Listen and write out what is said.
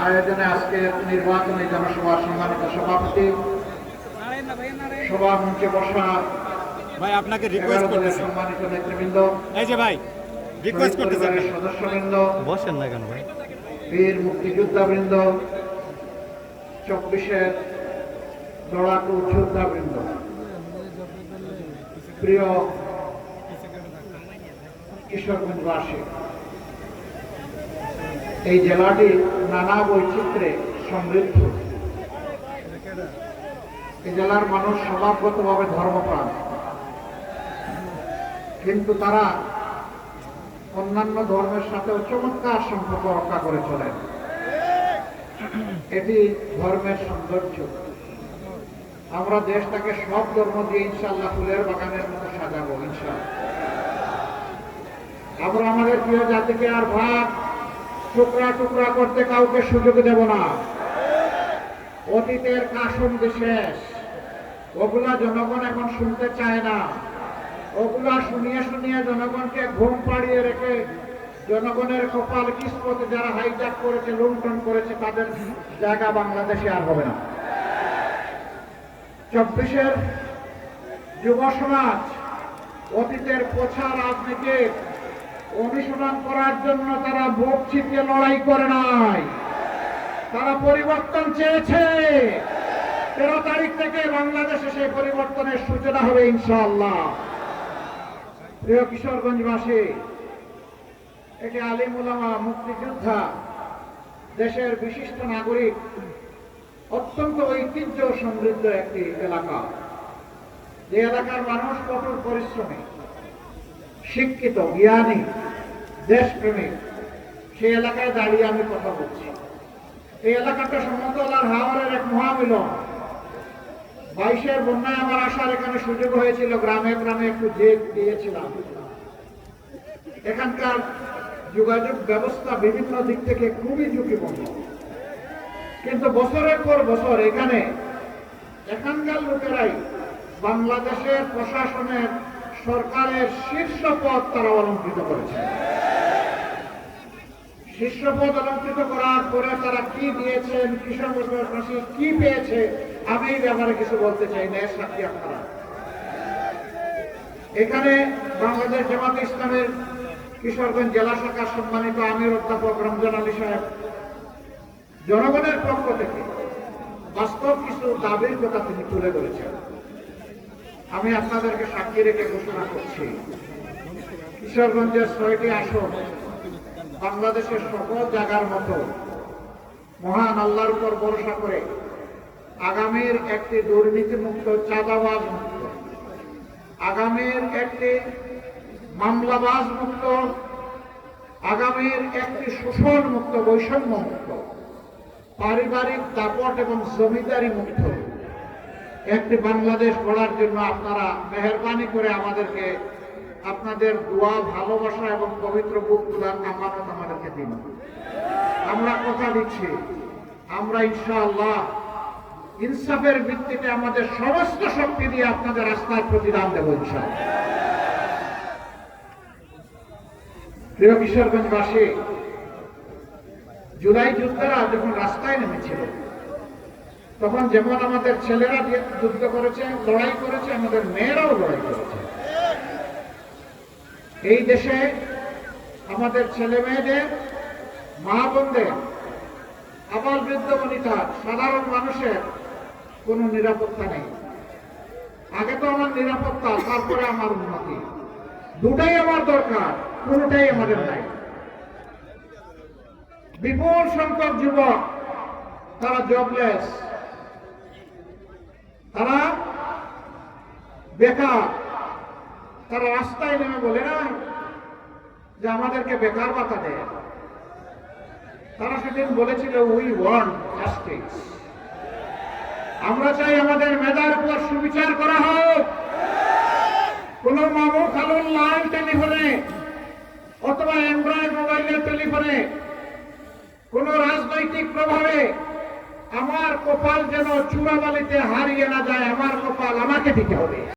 আয়োজনে আজকে নির্বাচনী জনসভার সম্মানিত সভাপতি, সভা মঞ্চে বসা ভাই আপনাকে রিকোয়েস্ট করতেছি, সম্মানিত নেতৃবৃন্দ, এই যে ভাই রিকোয়েস্ট করতেছেন, সদস্যবৃন্দ, বসেন না কেন ভাই, বীর মুক্তিযোদ্ধাবৃন্দ, 24-এর লড়াকু যোদ্ধাবৃন্দ, প্রিয় কিশোরগঞ্জবাসী, এই জেলাটি নানা বৈচিত্র্যে সমৃদ্ধ। এই জেলার মানুষ স্বভাবগতভাবে ধর্মপ্রাণ, কিন্তু তারা অন্যান্য ধর্মের সাথেও চমৎকার সম্পর্ক রক্ষা করে চলেন। এটি ধর্মের সৌন্দর্য। আমরা দেশটাকে সব ধর্ম দিয়ে ইনশাআল্লাহ ফুলের বাগানের মতো সাজাবো ইনশাআল্লাহ। আমরা আমাদের প্রিয় জাতিকে আর ভাগ টুকরা টুকরা করতে কাউকে সুযোগ দেব না। অতীতের কাসম শেষ, ওগুলা জনগণ এখন শুনতে চায় না। ওগুলা শুনিয়ে শুনিয়ে জনগণকে ঘুম পাড়িয়ে রেখে জনগণের কপাল কিসমতে যারা হাইজ্যাক করেছে, লুণ্ঠন করেছে, তাদের জায়গা বাংলাদেশে আর হবে না। 24-এর যুব সমাজ অতীতের পচা রাজনীতির অনুশীলন করার জন্য তারা বুক চিতিয়ে লড়াই করে নাই, তারা পরিবর্তন চেয়েছে। 13 তারিখ থেকে বাংলাদেশে সেই পরিবর্তনের সূচনা হবে ইনশাআল্লাহ। প্রিয় কিশোরগঞ্জবাসী, এটি আলিম উলামা, মুক্তিযোদ্ধা, দেশের বিশিষ্ট নাগরিক, অত্যন্ত ঐতিহ্য সমৃদ্ধ একটি এলাকা। যে এলাকার মানুষ কঠোর পরিশ্রমী, শিক্ষিত, জ্ঞানী, দেশপ্রেমিক, সেই এলাকায় দাঁড়িয়ে আমি কথা বলছি। এই এলাকাটা সমতলার হাওরের এক মহামিলন। 22-এর বন্যায় আমার আসার এখানে সুযোগ হয়েছিল, গ্রামে গ্রামে একটু দিয়েছিলাম। এখানকার যোগাযোগ ব্যবস্থা বিভিন্ন দিক থেকে খুবই ঝুঁকিপূর্ণ, কিন্তু বছরের পর বছর এখানকার লোকেরাই বাংলাদেশের প্রশাসনের, সরকারের শীর্ষ পদ তারা অলঙ্কৃত করেছে। শীর্ষ পদ অলঙ্কৃত করার পরে তারা কি দিয়েছেন, কিশোরগঞ্জবাসী কি পেয়েছে, আমি এই ব্যাপারে কিছু বলতে চাই না, এর সাথে আপনারা। এখানে বাংলাদেশ জামাতে ইসলামের কিশোরগঞ্জ জেলা শাখার সম্মানিত আমির অধ্যাপক রমজান আলী সাহেব জনগণের পক্ষ থেকে বাস্তব কিছু দাবির কথা তিনি তুলে ধরেছেন। আমি আপনাদেরকে সাক্ষী রেখে ঘোষণা করছি, কিশোরগঞ্জের 6টি আসন বাংলাদেশের সকল জায়গার মতো মহান আল্লাহর উপর ভরসা করে আগামীর একটি দুর্নীতিমুক্ত, চাঁদাবাজ মুক্ত, আগামীর একটি মামলাবাজ মুক্ত, আগামীর একটি শোষণ মুক্ত, বৈষম্য মুক্ত, পারিবারিক দাপট এবং জমিদারি মুক্ত একটি বাংলাদেশ গড়ার জন্য আপনারা মেহেরবানি করে আমাদেরকে আপনাদের দোয়া, ভালোবাসা এবং পবিত্র বুক তোলার আমানত আমাদেরকে দিন। আমরা কথা দিচ্ছি, আমরা ইনশাআল্লাহ ইনসাফের ভিত্তিতে আমাদের সমস্ত শক্তি দিয়ে আপনাদের রাস্তার প্রতিদান দেব ইনশাআল্লাহ। প্রিয় কিশোরগঞ্জবাসী, জুলাই যোদ্ধারা যখন রাস্তায় নেমেছিল, তখন যেমন আমাদের ছেলেরা যুদ্ধ করেছে, লড়াই করেছে, আমাদের মেয়েরাও লড়াই করেছে। এই দেশে আমাদের ছেলে মেয়েদের, মা বোনদের, আবাল বৃদ্ধ বনিতা, সাধারণ মানুষের কোনো নিরাপত্তা নেই। আগে তো আমার নিরাপত্তা, তারপরে আমার উন্নতি, দুটাই আমার দরকার, কোনোটাই আমাদের নাই। বিপুল সংখ্যক যুবক তারা জবলেস, তারা বেকার, তারা রাস্তায় নেমে বলে না যে আমাদেরকে বেকার ভাতা দেয়। তারা সেদিন বলেছিল উই ওয়ান্ট জাস্টিস। আমরা চাই আমাদের মেধার উপর সুবিচার করা হোক। কোন মামু খালুন লাল টেলিফোনে অথবা অ্যান্ড্রয়েড মোবাইলের টেলিফোনে কোন রাজনৈতিক প্রভাবে আমার কপাল যেন চূড়াবালিতে হারিয়ে না যায়, আমার কপাল আমাকে দিতে হবে।